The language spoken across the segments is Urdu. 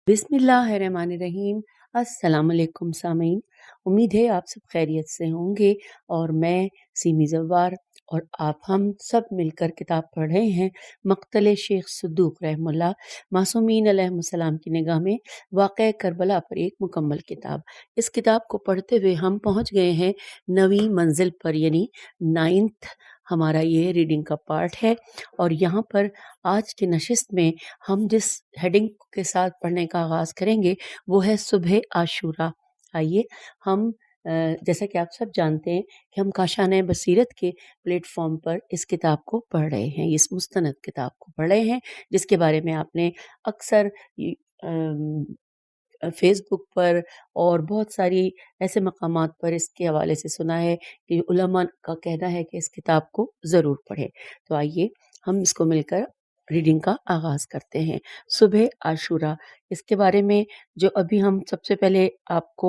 بسم اللہ الرحمن الرحیم۔ السلام علیکم سامعین، امید ہے آپ سب خیریت سے ہوں گے اور میں سیمی زوار اور آپ ہم سب مل کر کتاب پڑھ رہے ہیں مقتل شیخ صدوق رحمہ اللہ معصومین علیہ السلام کی نگاہ میں واقع کربلا پر ایک مکمل کتاب۔ اس کتاب کو پڑھتے ہوئے ہم پہنچ گئے ہیں 9ویں منزل پر، یعنی 9th ہمارا یہ ریڈنگ کا پارٹ ہے، اور یہاں پر آج کی نشست میں ہم جس ہیڈنگ کے ساتھ پڑھنے کا آغاز کریں گے وہ ہے صبح عاشورہ۔ آئیے ہم جیسا کہ آپ سب جانتے ہیں کہ ہم کاشانہ بصیرت کے پلیٹ فارم پر اس کتاب کو پڑھ رہے ہیں، اس مستند کتاب کو پڑھ رہے ہیں، جس کے بارے میں آپ نے اکثر فیس بک پر اور بہت ساری ایسے مقامات پر اس کے حوالے سے سنا ہے کہ علماء کا کہنا ہے کہ اس کتاب کو ضرور پڑھیں۔ تو آئیے ہم اس کو مل کر ریڈنگ کا آغاز کرتے ہیں۔ صبح عاشورہ، اس کے بارے میں جو ابھی ہم سب سے پہلے آپ کو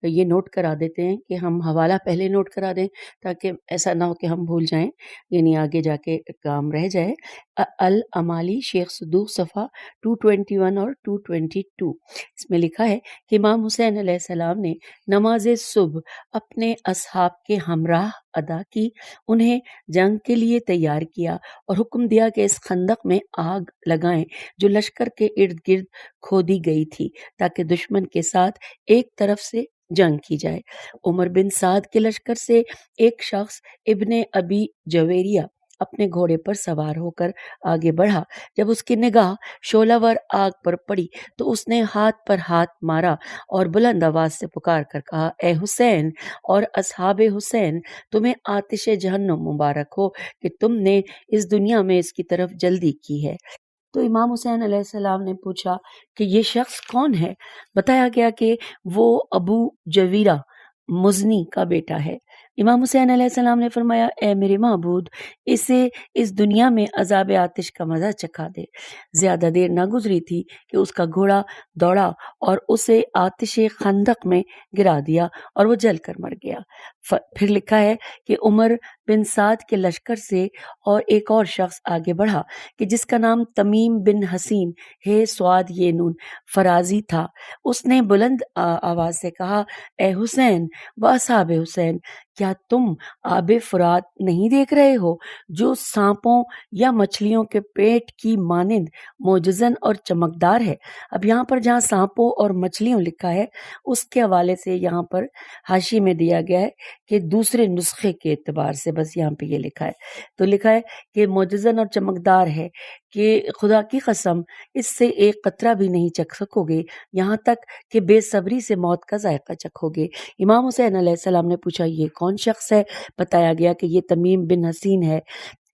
یہ نوٹ کرا دیتے ہیں کہ ہم حوالہ پہلے نوٹ کرا دیں تاکہ ایسا نہ ہو کہ ہم بھول جائیں، یعنی آگے جا کے کام رہ جائے۔ الامالی شیخ صدوق صفحہ 221 اور 222، اس میں لکھا ہے کہ امام حسین علیہ السلام نے نماز صبح اپنے اصحاب کے ہمراہ ادا کی، انہیں جنگ کے لیے تیار کیا اور حکم دیا کہ اس خندق میں آگ لگائیں جو لشکر کے ارد گرد کھودی گئی تھی تاکہ دشمن کے ساتھ ایک طرف سے جنگ کی جائے۔ عمر بن سعد کے لشکر سے ایک شخص ابن ابی جویریہ اپنے گھوڑے پر سوار ہو کر آگے بڑھا۔ جب اس کی نگاہ شعلہ ور آگ پر پڑی تو اس نے ہاتھ پر ہاتھ مارا اور بلند آواز سے پکار کر کہا، اے حسین اور اصحاب حسین، تمہیں آتش جہنم مبارک ہو کہ تم نے اس دنیا میں اس کی طرف جلدی کی ہے۔ تو امام حسین علیہ السلام نے پوچھا کہ یہ شخص کون ہے؟ بتایا گیا کہ وہ ابو جویرہ مزنی کا بیٹا ہے۔ امام حسین علیہ السلام نے فرمایا، اے میرے معبود، اسے اس دنیا میں عذاب آتش کا مزہ چکھا دے۔ زیادہ دیر نہ گزری تھی کہ اس کا گھوڑا دوڑا اور اسے آتش خندق میں گرا دیا اور وہ جل کر مر گیا۔ پھر لکھا ہے کہ عمر بن سعد کے لشکر سے اور ایک اور شخص آگے بڑھا کہ جس کا نام تمیم بن حسین ہے سواد یہ نون فرازی تھا۔ اس نے بلند آواز سے کہا، اے حسین و اصحاب حسین، کیا تم آب فرات نہیں دیکھ رہے ہو جو سانپوں یا مچھلیوں کے پیٹ کی مانند معجزن اور چمکدار ہے؟ اب یہاں پر جہاں سانپوں اور مچھلیوں لکھا ہے اس کے حوالے سے یہاں پر حاشی میں دیا گیا ہے کہ دوسرے نسخے کے اعتبار سے بس یہاں پہ یہ لکھا ہے، تو لکھا ہے کہ معجزن اور چمکدار ہے کہ خدا کی قسم اس سے ایک قطرہ بھی نہیں چکھ سکو گے یہاں تک کہ بے صبری سے موت کا ذائقہ چکھو گے۔ امام حسین علیہ السلام نے پوچھا، یہ کون شخص ہے؟ بتایا گیا کہ یہ تمیم بن حسین ہے۔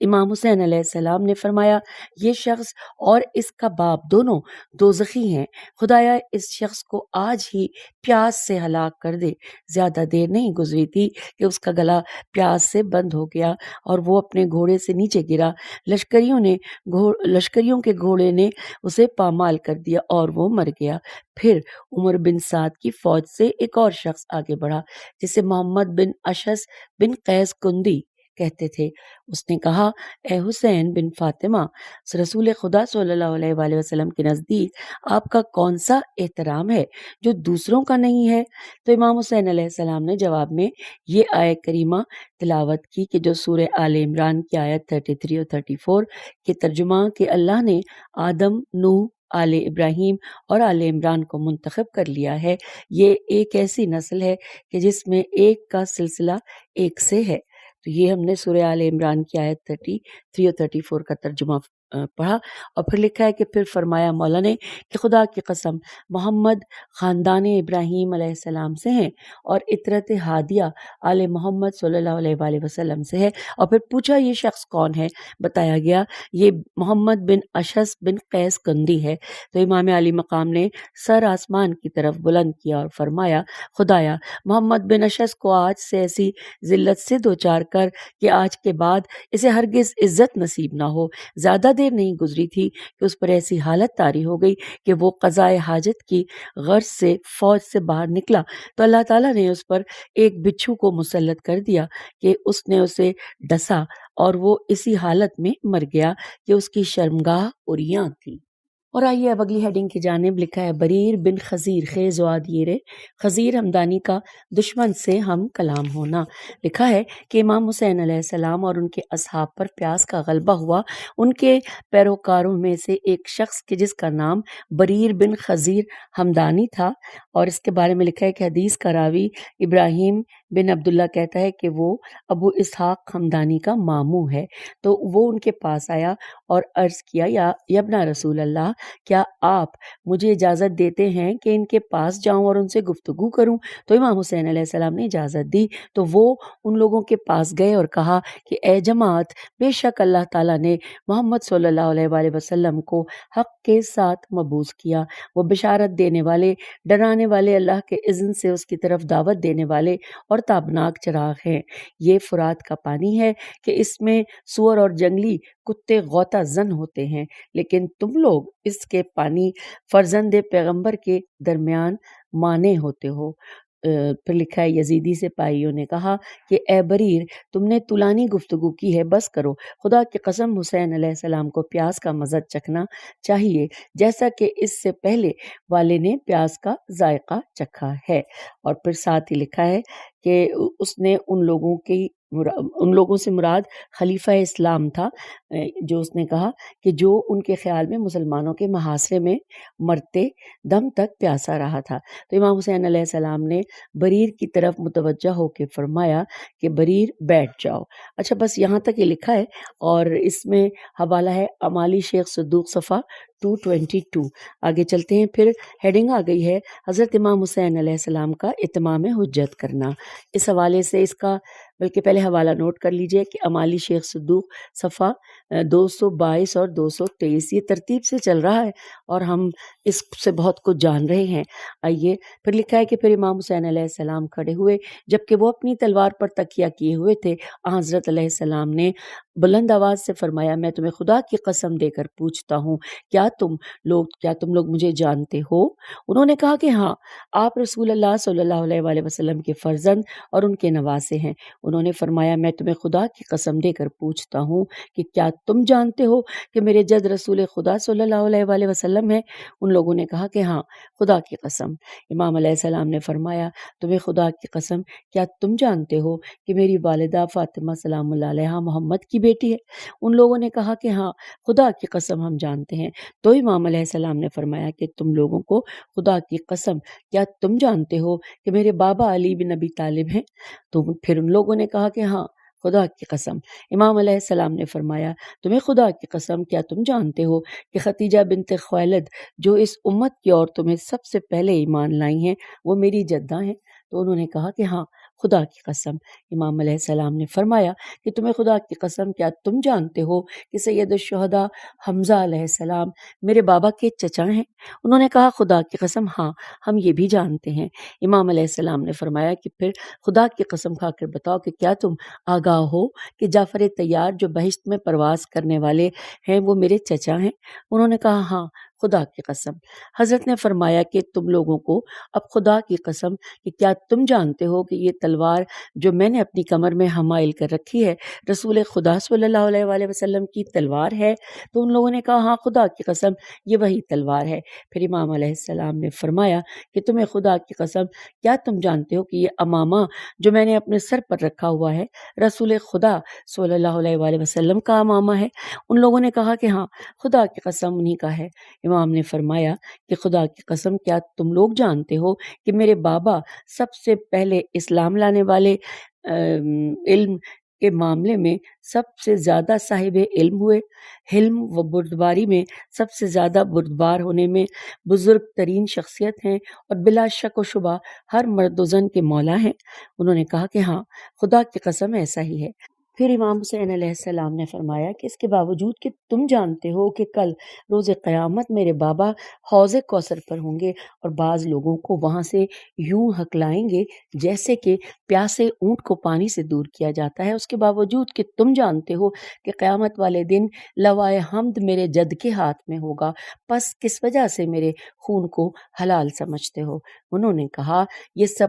امام حسین علیہ السلام نے فرمایا، یہ شخص اور اس کا باپ دونوں دوزخی ہیں، خدایا اس شخص کو آج ہی پیاس سے ہلاک کر دے۔ زیادہ دیر نہیں گزری تھی کہ اس کا گلا پیاس سے بند ہو گیا اور وہ اپنے گھوڑے سے نیچے گرا۔ لشکریوں کے گھوڑے نے اسے پامال کر دیا اور وہ مر گیا۔ پھر عمر بن سعد کی فوج سے ایک اور شخص آگے بڑھا جسے محمد بن اشعث بن قیس کندی کہتے تھے۔ اس نے کہا، اے حسین بن فاطمہ، رسول خدا صلی اللہ علیہ وآلہ وسلم کے نزدیک آپ کا کون سا احترام ہے جو دوسروں کا نہیں ہے؟ تو امام حسین علیہ السلام نے جواب میں یہ آیت کریمہ تلاوت کی کہ جو سورہ آل عمران کی آیت 33 اور 34 کے ترجمہ کہ اللہ نے آدم، نوح، آل ابراہیم اور آل عمران کو منتخب کر لیا ہے۔ یہ ایک ایسی نسل ہے کہ جس میں ایک کا سلسلہ ایک سے ہے۔ تو یہ ہم نے سورہ آل عمران کی آیت 33 اور 34 کا ترجمہ پڑھا، اور پھر لکھا ہے کہ پھر فرمایا مولا نے کہ خدا کی قسم محمد خاندان ابراہیم علیہ السلام سے ہیں اور اطرت ہادیہ آل محمد صلی اللہ علیہ وآلہ وسلم سے ہے۔ اور پھر پوچھا یہ شخص کون ہے؟ بتایا گیا یہ محمد بن اشعث بن قیس کندی ہے۔ تو امام علی مقام نے سر آسمان کی طرف بلند کیا اور فرمایا، خدایا محمد بن اشعث کو آج سے ایسی ذلت سے دوچار کر کہ آج کے بعد اسے ہرگز عزت نصیب نہ ہو۔ زیادہ دیر نہیں گزری تھی کہ اس پر ایسی حالت طاری ہو گئی کہ وہ قضائے حاجت کی غرض سے فوج سے باہر نکلا تو اللہ تعالیٰ نے اس پر ایک بچھو کو مسلط کر دیا کہ اس نے اسے ڈسا اور وہ اسی حالت میں مر گیا کہ اس کی شرمگاہ عریاں تھی۔ اور آئیے اب اگلی ہیڈنگ کی جانب لکھا ہے بریر بن خزیر خیز وادیرے خزیر ہمدانی کا دشمن سے ہم کلام ہونا۔ لکھا ہے کہ امام حسین علیہ السلام اور ان کے اصحاب پر پیاس کا غلبہ ہوا۔ ان کے پیروکاروں میں سے ایک شخص کے جس کا نام بریر بن خزیر ہمدانی تھا، اور اس کے بارے میں لکھا ہے کہ حدیث کا راوی ابراہیم بن عبداللہ کہتا ہے کہ وہ ابو اسحاق ہمدانی کا ماموں ہے۔ تو وہ ان کے پاس آیا اور عرض کیا یا ابن رسول اللہ، کیا آپ مجھے اجازت دیتے ہیں کہ ان کے پاس جاؤں اور ان سے گفتگو کروں؟ تو امام حسین علیہ السلام نے اجازت دی۔ تو وہ ان لوگوں کے پاس گئے اور کہا کہ اے جماعت، بے شک اللہ تعالیٰ نے محمد صلی اللہ علیہ وآلہ وسلم کو حق کے ساتھ مبعوث کیا۔ وہ بشارت دینے والے، ڈرانے والے، اللہ کے اذن سے اس کی طرف دعوت دینے والے اور تابناک چراغ ہیں۔ یہ فرات کا پانی ہے کہ اس میں سور اور جنگلی کتے غوطہ زن ہوتے ہیں، لیکن تم لوگ اس کے پانی فرزند پیغمبر کے درمیان مانے ہوتے ہو۔ پھر لکھا ہے یزیدی سپاہیوں نے کہا کہ اے بریر، تم نے طولانی گفتگو کی ہے، بس کرو۔ خدا کی قسم حسین علیہ السلام کو پیاس کا مزہ چکھنا چاہیے جیسا کہ اس سے پہلے والے نے پیاس کا ذائقہ چکھا ہے۔ اور پھر ساتھ ہی لکھا ہے کہ اس نے ان لوگوں سے مراد خلیفہ اسلام تھا، جو اس نے کہا کہ جو ان کے خیال میں مسلمانوں کے محاصرے میں مرتے دم تک پیاسا رہا تھا۔ تو امام حسین علیہ السلام نے بریر کی طرف متوجہ ہو کے فرمایا کہ بریر بیٹھ جاؤ۔ اچھا، بس یہاں تک یہ لکھا ہے، اور اس میں حوالہ ہے امالی شیخ صدوق صفحہ 222۔ آگے چلتے ہیں۔ پھر ہیڈنگ آ گئی ہے حضرت امام حسین علیہ السلام کا اتمام حجت کرنا۔ اس حوالے سے اس کا بلکہ پہلے حوالہ نوٹ کر لیجئے کہ امالی شیخ صدوق صفحہ 222 اور 223 یہ ترتیب سے چل رہا ہے اور ہم اس سے بہت کچھ جان رہے ہیں۔ آئیے، پھر لکھا ہے کہ پھر امام حسین علیہ السلام کھڑے ہوئے، جبکہ وہ اپنی تلوار پر تکیہ کیے ہوئے تھے۔ حضرت علیہ السلام نے بلند آواز سے فرمایا، میں تمہیں خدا کی قسم دے کر پوچھتا ہوں، کیا تم لوگ مجھے جانتے ہو؟ انہوں نے کہا کہ ہاں، آپ رسول اللہ صلی اللہ علیہ وآلہ وسلم کے فرزند اور ان کے نواسے ہیں۔ انہوں نے فرمایا، میں تمہیں خدا کی قسم دے کر پوچھتا ہوں کہ کیا تم جانتے ہو کہ میرے جد رسول خدا صلی اللہ علیہ وآلہ وسلم ہے؟ ان لوگوں نے کہا کہ ہاں، خدا کی قسم۔ امام علیہ السلام نے فرمایا، تمہیں خدا کی قسم، کیا تم جانتے ہو کہ میری والدہ فاطمہ سلام اللہ علیہا محمد کی بیٹی ہے؟ ان لوگوں نے کہا کہ ہاں، خدا کی قسم ہم جانتے ہیں۔ تو امام علیہ السلام نے فرمایا کہ تم لوگوں کو خدا کی قسم، کیا تم جانتے ہو کہ میرے بابا علی بن ابی طالب ہیں؟ تو پھر ان لوگوں نے کہا کہ ہاں، خدا کی قسم۔ امام علیہ السلام نے فرمایا، تمہیں خدا کی قسم، کیا تم جانتے ہو کہ ختیجہ بنت خویلد جو اس امت کی عورتوں میں سب سے پہلے ایمان لائی ہیں، وہ میری جدہ ہیں؟ تو انہوں نے کہا کہ ہاں، خدا کی قسم۔ امام علیہ السلام نے فرمایا کہ تمہیں خدا کی قسم، کیا تم جانتے ہو کہ سید الشہداء حمزہ علیہ السلام میرے بابا کے چچا ہیں؟ انہوں نے کہا خدا کی قسم، ہاں، ہم یہ بھی جانتے ہیں۔ امام علیہ السلام نے فرمایا کہ پھر خدا کی قسم کھا کر بتاؤ کہ کیا تم آگاہ ہو کہ جعفر طیار جو بہشت میں پرواز کرنے والے ہیں وہ میرے چچا ہیں؟ انہوں نے کہا ہاں، خدا کی قسم۔ حضرت نے فرمایا کہ تم لوگوں کو اب خدا کی قسم کہ کیا تم جانتے ہو کہ یہ تلوار جو میں نے اپنی کمر میں حمائل کر رکھی ہے رسول خدا صلی اللہ علیہ وآلہ وسلم کی تلوار ہے؟ تو ان لوگوں نے کہا ہاں، خدا کی قسم، یہ وہی تلوار ہے۔ پھر امام علیہ السلام نے فرمایا کہ تمہیں خدا کی قسم، کیا تم جانتے ہو کہ یہ امامہ جو میں نے اپنے سر پر رکھا ہوا ہے رسول خدا صلی اللہ علیہ وآلہ وسلم کا امامہ ہے؟ ان لوگوں نے کہا کہ ہاں، خدا کی قسم، انہی کا ہے۔ امام نے فرمایا کہ خدا کی قسم، کیا تم لوگ جانتے ہو کہ میرے بابا سب سے پہلے اسلام لانے والے علم کے معاملے میں سب سے زیادہ صاحب علم ہوئے، حلم و بردباری میں سب سے زیادہ بردبار ہونے میں بزرگ ترین شخصیت ہیں اور بلا شک و شبہ ہر مرد و زن کے مولا ہیں؟ انہوں نے کہا کہ ہاں، خدا کی قسم، ایسا ہی ہے۔ پھر امام حسین علیہ السلام نے فرمایا کہ اس کے باوجود کہ تم جانتے ہو کہ کل روز قیامت میرے بابا حوض کوثر پر ہوں گے اور بعض لوگوں کو وہاں سے یوں ہکلائیں گے جیسے کہ پیاسے اونٹ کو پانی سے دور کیا جاتا ہے، اس کے باوجود کہ تم جانتے ہو کہ قیامت والے دن لوائے حمد میرے جد کے ہاتھ میں ہوگا، پس کس وجہ سے میرے خون کو حلال سمجھتے ہو؟ انہوں نے کہا یہ سب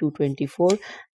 224,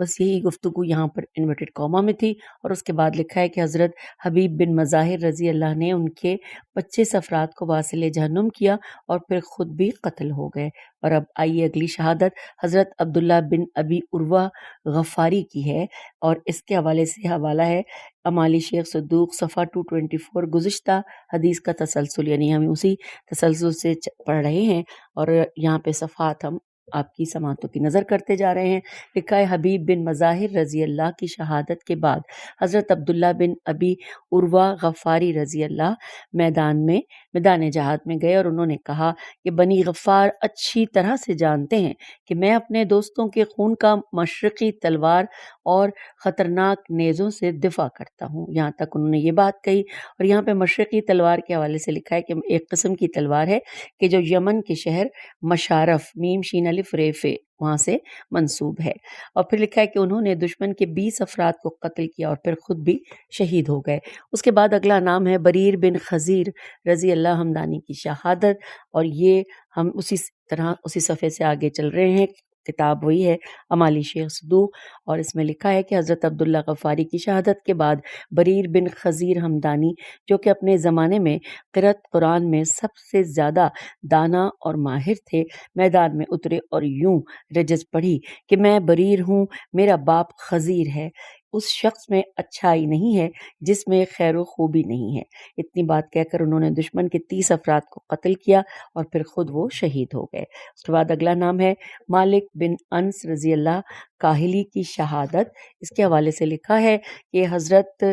بس یہی گفتگو یہاں پر انورٹڈ کاما میں تھی، اور اس کے بعد لکھا ہے کہ حضرت حبیب بن مظاہر رضی اللہ نے ان کے 25 افراد کو واصل جہنم کیا اور پھر خود بھی قتل ہو گئے۔ اور اب آئیے اگلی شہادت حضرت عبداللہ بن ابی عروہ غفاری کی ہے، اور اس کے حوالے سے حوالہ ہے امالی شیخ صدوق صفحہ 224۔ گزشتہ حدیث کا تسلسل، یعنی ہم اسی تسلسل سے پڑھ رہے ہیں، اور یہاں پہ صفحات ہم آپ کی سماعتوں کی نظر کرتے جا رہے ہیں۔ لکھا ہے حبیب بن مظاہر رضی اللہ کی شہادت کے بعد حضرت عبداللہ بن ابی عروہ غفاری رضی اللہ میدان جہاد میں گئے، اور انہوں نے کہا کہ بنی غفار اچھی طرح سے جانتے ہیں کہ میں اپنے دوستوں کے خون کا مشرقی تلوار اور خطرناک نیزوں سے دفاع کرتا ہوں۔ یہاں تک انہوں نے یہ بات کہی، اور یہاں پہ مشرقی تلوار کے حوالے سے لکھا ہے کہ ایک قسم کی تلوار ہے کہ جو یمن کے شہر مشارف میم شین الف ریفے وہاں سے منسوب ہے۔ اور پھر لکھا ہے کہ انہوں نے دشمن کے 20 افراد کو قتل کیا اور پھر خود بھی شہید ہو گئے۔ اس کے بعد اگلا نام ہے بریر بن خزیر رضی اللہ ہمدانی کی شہادت، اور یہ ہم اسی طرح اسی صفحے سے آگے چل رہے ہیں۔ کتاب وہی ہے امالی شیخ صدوق، اور اس میں لکھا ہے کہ حضرت عبداللہ غفاری کی شہادت کے بعد بریر بن خزیر ہمدانی، جو کہ اپنے زمانے میں قرأت قرآن میں سب سے زیادہ دانا اور ماہر تھے، میدان میں اترے اور یوں رجز پڑھی کہ میں بریر ہوں، میرا باپ خزیر ہے، اس شخص میں اچھائی نہیں ہے جس میں خیر و خوبی نہیں ہے۔ اتنی بات کہہ کر انہوں نے دشمن کے 30 افراد کو قتل کیا اور پھر خود وہ شہید ہو گئے۔ اس کے بعد اگلا نام ہے مالک بن انس رضی اللہ کاہلی کی شہادت۔ اس کے حوالے سے لکھا ہے کہ حضرت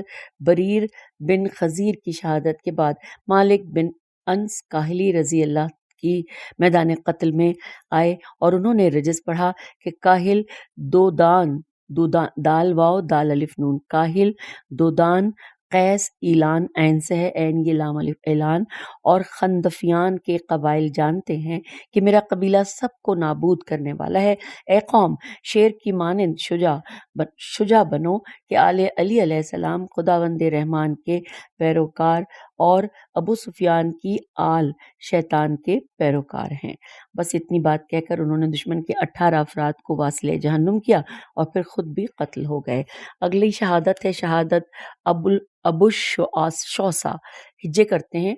بریر بن خزیر کی شہادت کے بعد مالک بن انس کاہلی رضی اللہ کی میدان قتل میں آئے، اور انہوں نے رجز پڑھا کہ کاہل دال واو دال الف نون، کاہل دودان قیس ایلان عین سے ہے، عین یہ لام الف اعلان، اور خندفیان کے قبائل جانتے ہیں کہ میرا قبیلہ سب کو نابود کرنے والا ہے۔ اے قوم، شیر کی مانند شجاع بنو کہ آل علی علیہ السلام خداوند رحمان کے پیروکار اور ابو سفیان کی آل شیطان کے پیروکار ہیں۔ بس اتنی بات کہہ کر انہوں نے دشمن کے 18 افراد کو واصل جہنم کیا اور پھر خود بھی قتل ہو گئے۔ اگلی شہادت ہے شہادت ابو شوسا، ہجے کرتے ہیں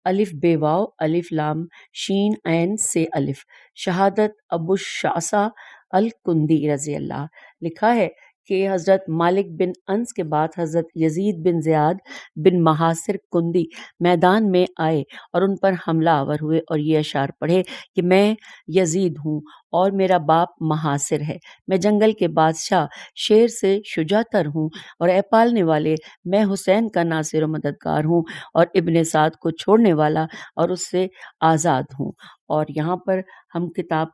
الف بے واو الف لام شین عین سے الف، شہادت ابو شعثا الکندی رضی اللہ۔ لکھا ہے کہ حضرت مالک بن انس کے بعد حضرت یزید بن زیاد بن محاصر کندی میدان میں آئے اور ان پر حملہ آور ہوئے اور یہ اشعار پڑھے کہ میں یزید ہوں اور میرا باپ محاصر ہے، میں جنگل کے بادشاہ شیر سے شجاع تر ہوں، اور اے پالنے والے، میں حسین کا ناصر و مددگار ہوں اور ابن سعد کو چھوڑنے والا اور اس سے آزاد ہوں۔ اور یہاں پر ہم کتاب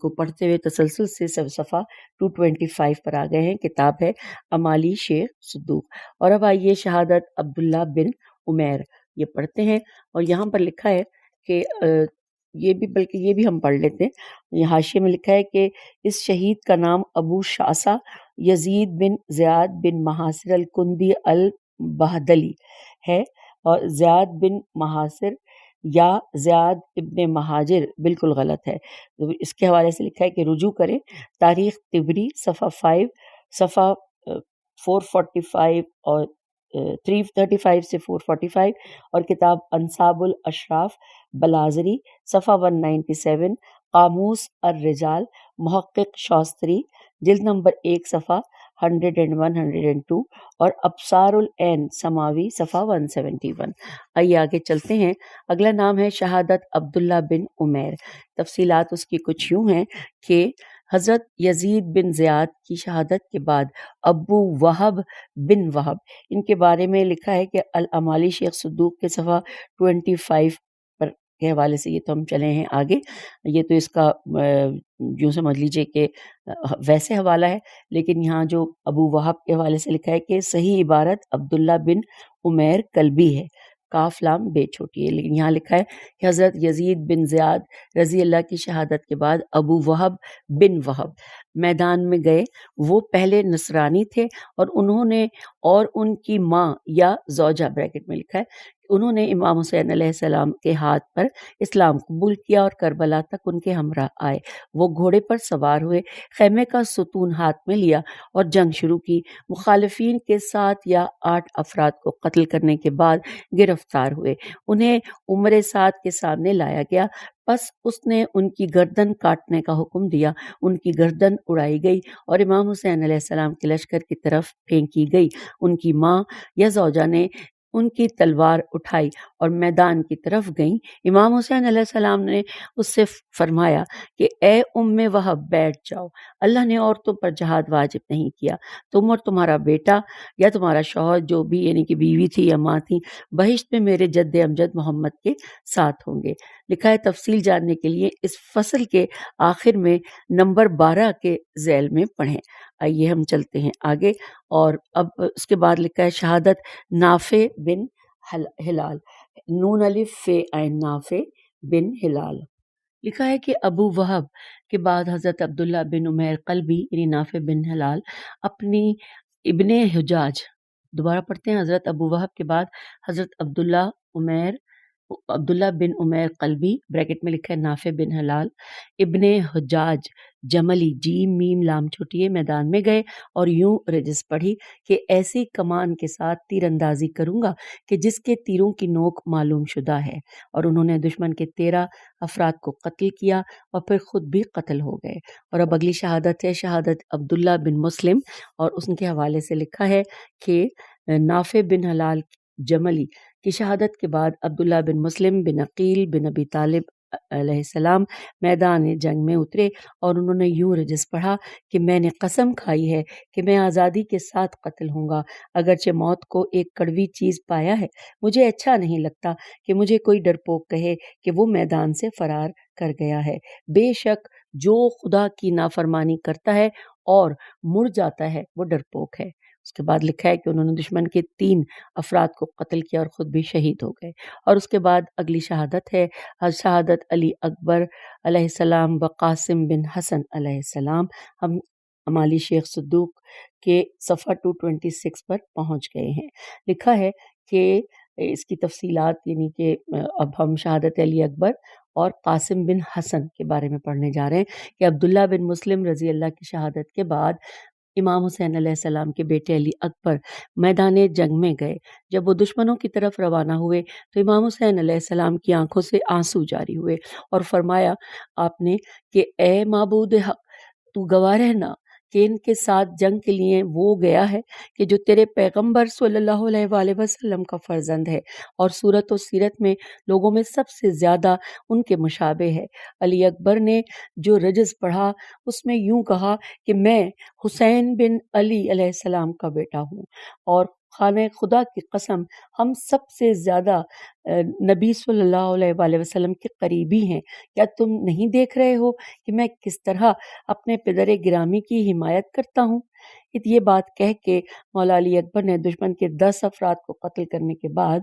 کو پڑھتے ہوئے تسلسل سے صفحہ 225 پر آ گئے ہیں۔ کتاب ہے امالی شیخ صدوق۔ اور اب آئیے شہادت عبداللہ بن عمیر، یہ پڑھتے ہیں، اور یہاں پر لکھا ہے کہ یہ بھی ہم پڑھ لیتے ہیں۔ یہ حاشیے میں لکھا ہے کہ اس شہید کا نام ابو شعثا یزید بن زیاد بن محاصر الکندی البہدلی ہے، اور زیاد بن محاصر یا زیاد ابن مہاجر بالکل غلط ہے۔ اس کے حوالے سے لکھا ہے کہ رجوع کریں تاریخ طبری صفحہ 445 اور 335 سے 445، اور کتاب انصاب الاشراف بلازری صفحہ 197، قاموس الرجال محقق شاستری جلد نمبر 1 صفحہ 101 102، اور ابصار العین سماوی صفحہ 171۔ آئیے آگے چلتے ہیں۔ اگلا نام ہے شہادت عبداللہ بن عمیر۔ تفصیلات اس کی کچھ یوں ہیں کہ حضرت یزید بن زیاد کی شہادت کے بعد ابو وہب بن وہب، ان کے بارے میں لکھا ہے کہ الامالی شیخ صدوق کے صفحہ 25 پر کے حوالے سے، یہ تو ہم چلے ہیں آگے، یہ تو اس کا یوں سمجھ لیجئے کہ ویسے حوالہ ہے، لیکن یہاں جو ابو وہب کے حوالے سے لکھا ہے کہ صحیح عبارت عبداللہ بن عمیر کلبی ہے، کاف لام بے چھوٹی ہے، لیکن یہاں لکھا ہے کہ حضرت یزید بن زیاد رضی اللہ کی شہادت کے بعد ابو وہب بن وہب میدان میں گئے وہ پہلے نصرانی تھے اور انہوں نے اور ان کی ماں یا زوجہ بریکٹ میں لکھا ہے انہوں نے امام حسین علیہ السلام کے ہاتھ پر اسلام قبول کیا اور کربلا تک ان کے ہمراہ آئے۔ وہ گھوڑے پر سوار ہوئے، خیمے کا ستون ہاتھ میں لیا اور جنگ شروع کی۔ مخالفین کے 7 یا 8 افراد کو قتل کرنے کے بعد گرفتار ہوئے، انہیں عمر سعد کے سامنے لایا گیا۔ پس اس نے ان کی گردن کاٹنے کا حکم دیا، ان کی گردن اڑائی گئی اور امام حسین علیہ السلام کے لشکر کی طرف پھینکی گئی۔ ان کی ماں یا زوجہ نے ان کی تلوار اٹھائی اور میدان کی طرف گئیں۔ امام حسین علیہ السلام نے اس سے فرمایا کہ اے وہب بیٹھ جاؤ، اللہ نے عورتوں پر جہاد واجب نہیں کیا، تم اور تمہارا بیٹا یا تمہارا شوہر جو بھی یعنی کہ بیوی تھی یا ماں تھی بہشت میں میرے جد امجد محمد کے ساتھ ہوں گے۔ لکھا ہے تفصیل جاننے کے لیے اس فصل کے آخر میں نمبر 12 کے ذیل میں پڑھیں۔ آئیے ہم چلتے ہیں آگے، اور اب اس کے بعد لکھا ہے شہادت نافع بن ہلال، نون الف فے عین نافع بن ہلال۔ لکھا ہے کہ ابو وہب کے بعد حضرت عبداللہ بن عمیر قلبی یعنی نافع بن ہلال اپنی ابن حجاج، دوبارہ پڑھتے ہیں، حضرت ابو وہب کے بعد حضرت عبداللہ بن عمیر قلبی بریکٹ میں لکھا ہے نافع بن ہلال ابن حجاج جملی جیم میم لام چھوٹیے میدان میں گئے اور یوں رجس پڑھی کہ ایسی کمان کے ساتھ تیر اندازی کروں گا کہ جس کے تیروں کی نوک معلوم شدہ ہے، اور انہوں نے دشمن کے 13 افراد کو قتل کیا اور پھر خود بھی قتل ہو گئے۔ اور اب اگلی شہادت ہے شہادت عبداللہ بن مسلم، اور اس کے حوالے سے لکھا ہے کہ نافع بن ہلال جملی کی شہادت کے بعد عبداللہ بن مسلم بن عقیل بن ابی طالب علیہ السلام میدان جنگ میں اترے اور انہوں نے یوں رجس پڑھا کہ میں نے قسم کھائی ہے کہ میں آزادی کے ساتھ قتل ہوں گا، اگرچہ موت کو ایک کڑوی چیز پایا ہے، مجھے اچھا نہیں لگتا کہ مجھے کوئی ڈرپوک کہے کہ وہ میدان سے فرار کر گیا ہے۔ بے شک جو خدا کی نافرمانی کرتا ہے اور مڑ جاتا ہے وہ ڈرپوک ہے۔ اس کے بعد لکھا ہے کہ انہوں نے دشمن کے 3 افراد کو قتل کیا اور خود بھی شہید ہو گئے۔ اور اس کے بعد اگلی شہادت ہے شہادت علی اکبر علیہ السلام و قاسم بن حسن علیہ السلام۔ ہم امالی شیخ صدوق کے صفحہ 226 پر پہنچ گئے ہیں۔ لکھا ہے کہ اس کی تفصیلات یعنی کہ اب ہم شہادت علی اکبر اور قاسم بن حسن کے بارے میں پڑھنے جا رہے ہیں کہ عبداللہ بن مسلم رضی اللہ کی شہادت کے بعد امام حسین علیہ السلام کے بیٹے علی اکبر میدان جنگ میں گئے۔ جب وہ دشمنوں کی طرف روانہ ہوئے تو امام حسین علیہ السلام کی آنکھوں سے آنسو جاری ہوئے اور فرمایا آپ نے کہ اے معبود حق، تو گواہ رہنا کہ ان کے ساتھ جنگ کے لیے وہ گیا ہے کہ جو تیرے پیغمبر صلی اللہ علیہ وآلہ وسلم کا فرزند ہے اور صورت و سیرت میں لوگوں میں سب سے زیادہ ان کے مشابہ ہے۔ علی اکبر نے جو رجز پڑھا اس میں یوں کہا کہ میں حسین بن علی علیہ السلام کا بیٹا ہوں اور خانہ خدا کی قسم ہم سب سے زیادہ نبی صلی اللہ علیہ وآلہ وسلم کے قریبی ہیں۔ کیا تم نہیں دیکھ رہے ہو کہ میں کس طرح اپنے پدر گرامی کی حمایت کرتا ہوں؟ یہ بات کہہ کے مولا علی اکبر نے دشمن کے 10 افراد کو قتل کرنے کے بعد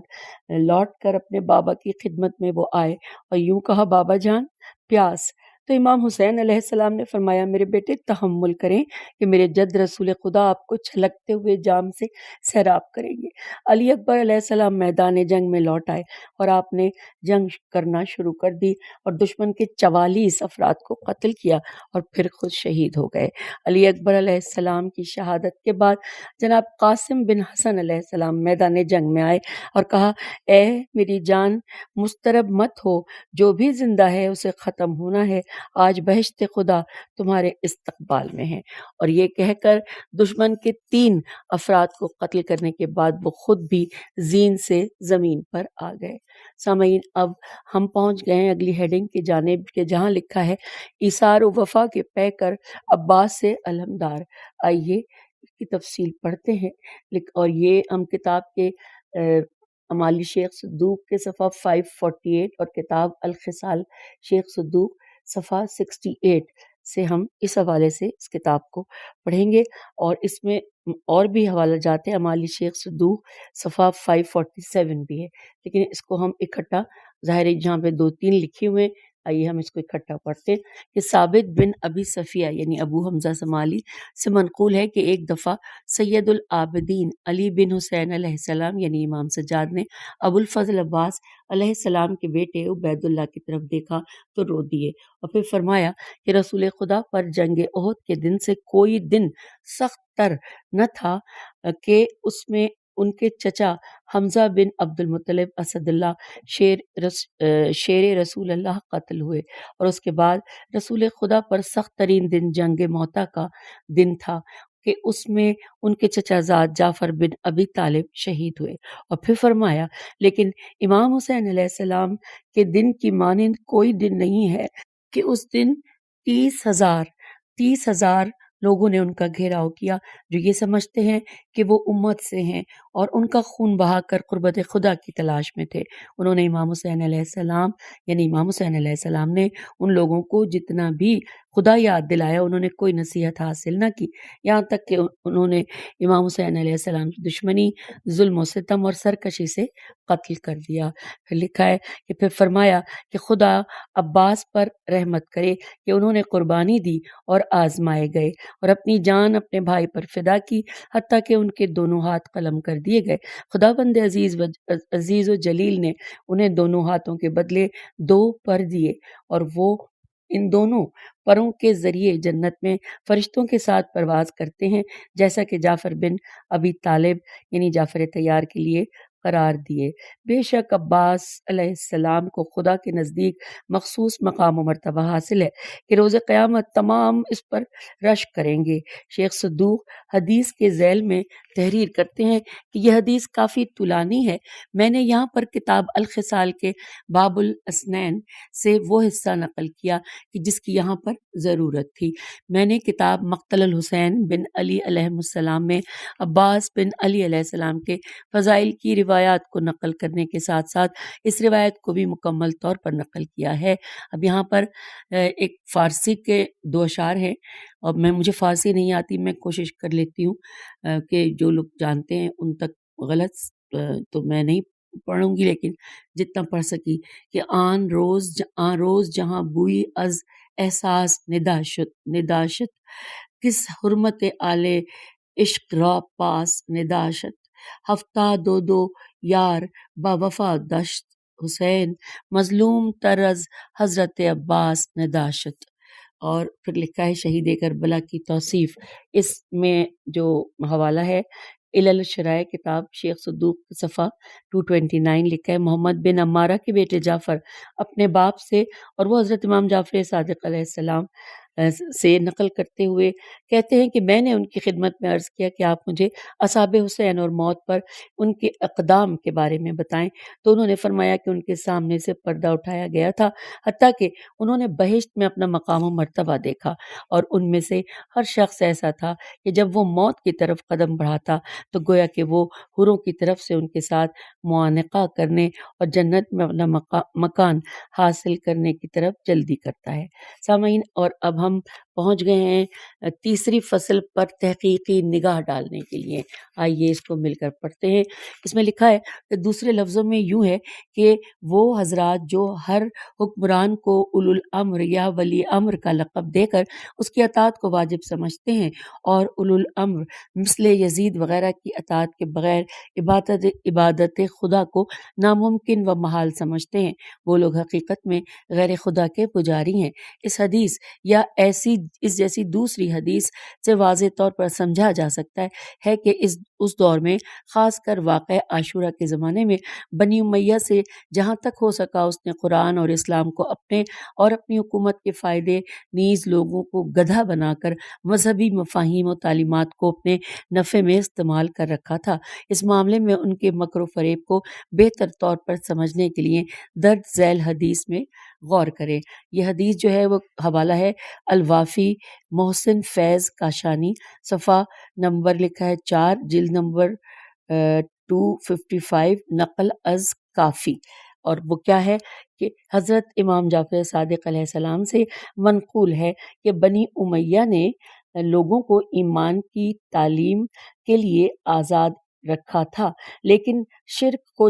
لوٹ کر اپنے بابا کی خدمت میں وہ آئے اور یوں کہا بابا جان پیاس۔ تو امام حسین علیہ السلام نے فرمایا میرے بیٹے تحمل کریں کہ میرے جد رسول خدا آپ کو چھلکتے ہوئے جام سے سیراب کریں گے۔ علی اکبر علیہ السلام میدان جنگ میں لوٹ آئے اور آپ نے جنگ کرنا شروع کر دی اور دشمن کے 44 افراد کو قتل کیا اور پھر خود شہید ہو گئے۔ علی اکبر علیہ السلام کی شہادت کے بعد جناب قاسم بن حسن علیہ السلام میدان جنگ میں آئے اور کہا اے میری جان مضطرب مت ہو، جو بھی زندہ ہے اسے ختم ہونا ہے، آج بہشت خدا تمہارے استقبال میں ہے۔ اور یہ کہہ کر دشمن کے 3 افراد کو قتل کرنے کے بعد وہ خود بھی زین سے زمین پر آ گئے۔ سامعین اب ہم پہنچ گئے ہیں اگلی ہیڈنگ کی جانب کے جہاں لکھا ہے ایثار و وفا کے پیکر عباس سے علمدار۔ آئیے اس کی تفصیل پڑھتے ہیں۔ اور یہ ہم کتاب کے امالی شیخ صدوق کے صفحہ 548 اور کتاب الخصال شیخ صدوق صفحہ 68 سے ہم اس حوالے سے اس کتاب کو پڑھیں گے، اور اس میں اور بھی حوالہ جاتے ہیں امالی شیخ صدوق صفحہ 547 بھی ہے، لیکن اس کو ہم اکٹھا ظاہر ہے جہاں پہ 2-3 لکھے ہوئے آئیے ہم اس کو اکٹھا پڑھتے ہیں کہ ثابت بن ابی صفیہ یعنی ابو حمزہ سمالی سے منقول ہے کہ ایک دفعہ سید العابدین علی بن حسین علیہ السلام یعنی امام سجاد نے ابو الفضل عباس علیہ السلام کے بیٹے عبید اللہ کی طرف دیکھا تو رو دیے اور پھر فرمایا کہ رسول خدا پر جنگ احد کے دن سے کوئی دن سخت تر نہ تھا کہ اس میں ان کے چچا حمزہ بن عبد المطلب اسد اللہ شیر رسول اللہ قتل ہوئے، اور اس کے بعد رسول خدا پر سخت ترین دن جنگ موتا کا دن تھا کہ اس میں ان کے چچا زاد جعفر بن ابی طالب شہید ہوئے، اور پھر فرمایا لیکن امام حسین علیہ السلام کے دن کی مانند کوئی دن نہیں ہے کہ اس دن 30,000 لوگوں نے ان کا گھیراؤ کیا جو یہ سمجھتے ہیں کہ وہ امت سے ہیں اور ان کا خون بہا کر قربت خدا کی تلاش میں تھے۔ انہوں نے امام حسین علیہ السلام یعنی امام حسین علیہ السلام نے ان لوگوں کو جتنا بھی خدا یاد دلایا انہوں نے کوئی نصیحت حاصل نہ کی، یہاں تک کہ انہوں نے امام حسین علیہ السلام کی دشمنی، ظلم و ستم اور سرکشی سے قتل کر دیا۔ پھر لکھا ہے کہ پھر فرمایا کہ خدا عباس پر رحمت کرے کہ انہوں نے قربانی دی اور آزمائے گئے اور اپنی جان اپنے بھائی پر فدا کی حتیٰ کہ ان کے دونوں ہاتھ قلم کر دیے گئے۔ خدا بند عزیز و جلیل نے انہیں دونوں ہاتھوں کے بدلے 2 پر دیے اور وہ ان دونوں پروں کے ذریعے جنت میں فرشتوں کے ساتھ پرواز کرتے ہیں، جیسا کہ جعفر بن ابی طالب یعنی جعفر طیار کے لیے قرار دیے۔ بے شک عباس علیہ السلام کو خدا کے نزدیک مخصوص مقام و مرتبہ حاصل ہے کہ روز قیامت تمام اس پر رشک کریں گے۔ شیخ صدوق حدیث کے ذیل میں تحریر کرتے ہیں کہ یہ حدیث کافی طولانی ہے، میں نے یہاں پر کتاب الخصال کے باب الاسنین سے وہ حصہ نقل کیا کہ جس کی یہاں پر ضرورت تھی۔ میں نے کتاب مقتل الحسین بن علی علیہ السلام میں عباس بن علی علیہ السلام کے فضائل کی روایات کو نقل کرنے کے ساتھ ساتھ اس روایت کو بھی مکمل طور پر نقل کیا ہے۔ اب یہاں پر ایک فارسی کے 2 اشعار ہیں اور مجھے فارسی نہیں آتی، میں کوشش کر لیتی ہوں کہ جو لوگ جانتے ہیں ان تک غلط تو میں نہیں پڑھوں گی لیکن جتنا پڑھ سکی کہ آن روز جہاں بوئی از احساس نداشت کس حرمت آلے عشق را پاس نداشت ہفتہ دو یار با وفا دشت حسین مظلوم تر از حضرت عباس نداشت۔ اور پھر لکھا ہے شہید کربلا کی توصیف، اس میں جو حوالہ ہے علل شرائع کتاب شیخ صدوق صفحہ 229 لکھا ہے محمد بن عمارہ کے بیٹے جعفر اپنے باپ سے اور وہ حضرت امام جعفر صادق علیہ السلام سے نقل کرتے ہوئے کہتے ہیں کہ میں نے ان کی خدمت میں عرض کیا کہ آپ مجھے اصحاب حسین اور موت پر ان کے اقدام کے بارے میں بتائیں، تو انہوں نے فرمایا کہ ان کے سامنے سے پردہ اٹھایا گیا تھا حتیٰ کہ انہوں نے بہشت میں اپنا مقام و مرتبہ دیکھا، اور ان میں سے ہر شخص ایسا تھا کہ جب وہ موت کی طرف قدم بڑھاتا تو گویا کہ وہ حوروں کی طرف سے ان کے ساتھ معانقہ کرنے اور جنت میں اپنا مکان حاصل کرنے کی طرف جلدی کرتا ہے۔ سامعین، اور اب ہم پہنچ گئے ہیں تیسری فصل پر تحقیقی نگاہ ڈالنے کے لیے، آئیے اس کو مل کر پڑھتے ہیں۔ اس میں لکھا ہے کہ دوسرے لفظوں میں یوں ہے کہ وہ حضرات جو ہر حکمران کو اولو الامر یا ولی امر کا لقب دے کر اس کی اطاعت کو واجب سمجھتے ہیں اور اولو الامر مثل یزید وغیرہ کی اطاعت کے بغیر عبادت خدا کو ناممکن و محال سمجھتے ہیں، وہ لوگ حقیقت میں غیر خدا کے پجاری ہیں۔ اس حدیث یا اس جیسی دوسری حدیث سے واضح طور پر سمجھا جا سکتا ہے کہ اس دور میں خاص کر واقع عاشورہ کے زمانے میں بنی امیہ سے جہاں تک ہو سکا اس نے قرآن اور اسلام کو اپنے اور اپنی حکومت کے فائدے نیز لوگوں کو گدھا بنا کر مذہبی مفاہیم و تعلیمات کو اپنے نفع میں استعمال کر رکھا تھا۔ اس معاملے میں ان کے مکر و فریب کو بہتر طور پر سمجھنے کے لیے درج ذیل حدیث میں غور کریں۔ یہ حدیث جو ہے وہ حوالہ ہے الوافی محسن فیض کاشانی، صفحہ نمبر لکھا ہے 4، جلد نمبر 255، نقل از کافی، اور وہ کیا ہے کہ حضرت امام جعفر صادق علیہ السلام سے منقول ہے کہ بنی امیہ نے لوگوں کو ایمان کی تعلیم کے لیے آزاد رکھا تھا، لیکن شرک کو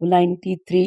93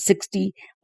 60,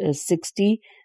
60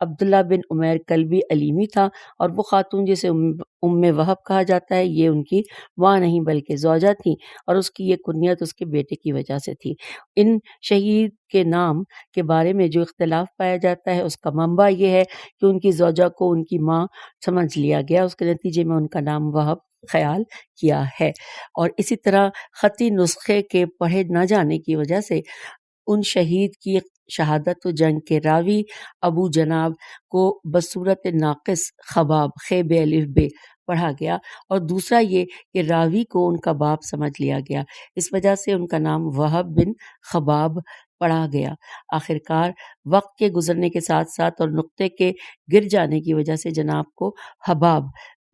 عبداللہ بن عمیر کلبی علیمی تھا، اور وہ خاتون جسے ام وہب کہا جاتا ہے یہ ان کی ماں نہیں بلکہ زوجہ تھیں، اور اس کی یہ کنیت اس کے بیٹے کی وجہ سے تھی۔ ان شہید کے نام کے بارے میں جو اختلاف پایا جاتا ہے اس کا منبع یہ ہے کہ ان کی زوجہ کو ان کی ماں سمجھ لیا گیا، اس کے نتیجے میں ان کا نام وہب خیال کیا ہے، اور اسی طرح خطی نسخے کے پڑھے نہ جانے کی وجہ سے ان شہید کی شہادت و جنگ کے راوی ابو جناب کو بصورت ناقص خباب خیب الف بے پڑھا گیا، اور دوسرا یہ کہ راوی کو ان کا باپ سمجھ لیا گیا، اس وجہ سے ان کا نام وہب بن خباب پڑھا گیا۔ آخرکار وقت کے گزرنے کے ساتھ ساتھ اور نقطے کے گر جانے کی وجہ سے جناب کو حباب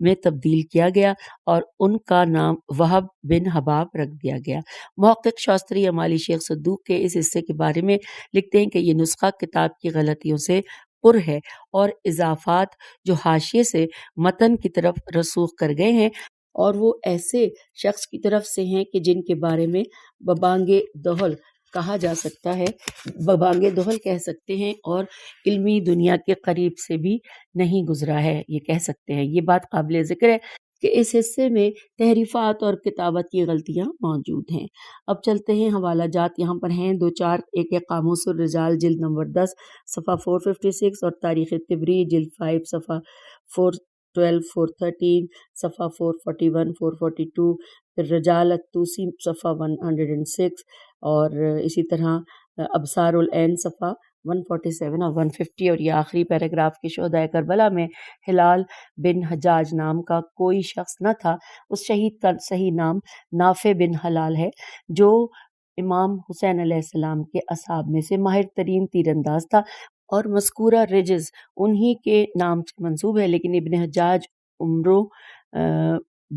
میں تبدیل کیا گیا اور ان کا نام وہب بن حباب رکھ دیا گیا۔ محقق شاستری امالی شیخ صدوق کے اس حصے کے بارے میں لکھتے ہیں کہ یہ نسخہ کتاب کی غلطیوں سے پر ہے اور اضافات جو حاشیے سے متن کی طرف رسوخ کر گئے ہیں، اور وہ ایسے شخص کی طرف سے ہیں کہ جن کے بارے میں ببانگ دہل کہا جا سکتا ہے، ببانگ دہل کہہ سکتے ہیں، اور علمی دنیا کے قریب سے بھی نہیں گزرا ہے، یہ کہہ سکتے ہیں۔ یہ بات قابل ذکر ہے کہ اس حصے میں تحریفات اور کتابت کی غلطیاں موجود ہیں۔ اب چلتے ہیں حوالہ جات یہاں پر ہیں 2-4، ایک ہے قاموس الرجال جلد نمبر 10 صفحہ 456، اور تاریخ طبری جلد 5 صفحہ 412 413، صفحہ 441 442، پھر رجال الطوسی صفحہ 106، اور اسی طرح ابصار العین صفحہ 147 اور 150، اور یہ آخری پیراگراف کے شہدائے کربلا میں ہلال بن حجاج نام کا کوئی شخص نہ تھا۔ اس شہید کا صحیح نام نافع بن حلال ہے، جو امام حسین علیہ السلام کے اصحاب میں سے ماہر ترین تیر انداز تھا، اور مذکورہ رجز انہی کے نام سے منسوب ہے، لیکن ابن حجاج عمرو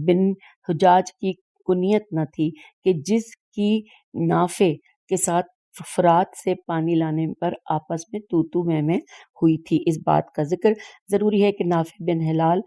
بن حجاج کی کنیت نہ تھی کہ جس کی نافع کے ساتھ فرات سے پانی لانے پر آپس میں تو میں ہوئی تھی۔ اس بات کا ذکر ضروری ہے کہ نافع بن ہلال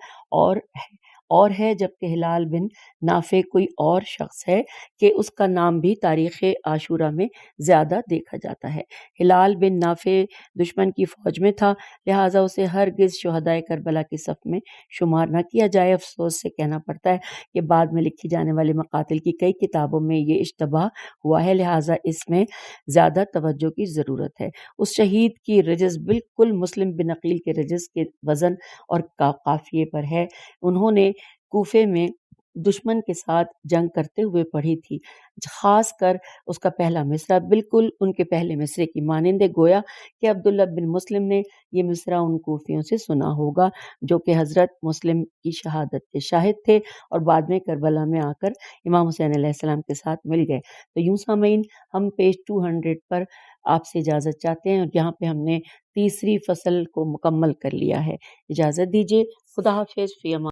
اور ہے، جبکہ ہلال بن نافع کوئی اور شخص ہے کہ اس کا نام بھی تاریخ عاشورہ میں زیادہ دیکھا جاتا ہے۔ ہلال بن نافع دشمن کی فوج میں تھا، لہٰذا اسے ہرگز شہدائے کربلا کی صف میں شمار نہ کیا جائے۔ افسوس سے کہنا پڑتا ہے کہ بعد میں لکھی جانے والے مقاتل کی کئی کتابوں میں یہ اشتباہ ہوا ہے، لہٰذا اس میں زیادہ توجہ کی ضرورت ہے۔ اس شہید کی رجز بالکل مسلم بن عقیل کے رجز کے وزن اور قافیے پر ہے۔ انہوں نے کوفے میں دشمن کے ساتھ جنگ کرتے ہوئے پڑھی تھی، خاص کر اس کا پہلا مصرع بالکل ان کے پہلے مصرے کی مانند ہے، گویا کہ عبداللہ بن مسلم نے یہ مصرع ان کوفیوں سے سنا ہوگا جو کہ حضرت مسلم کی شہادت کے شاہد تھے اور بعد میں کربلا میں آ کر امام حسین علیہ السلام کے ساتھ مل گئے۔ تو یوں سامعین، ہم پیج 200 پر آپ سے اجازت چاہتے ہیں، اور یہاں پہ ہم نے تیسری فصل کو مکمل کر لیا ہے۔ اجازت دیجیے، خدا حافظ، فی امان۔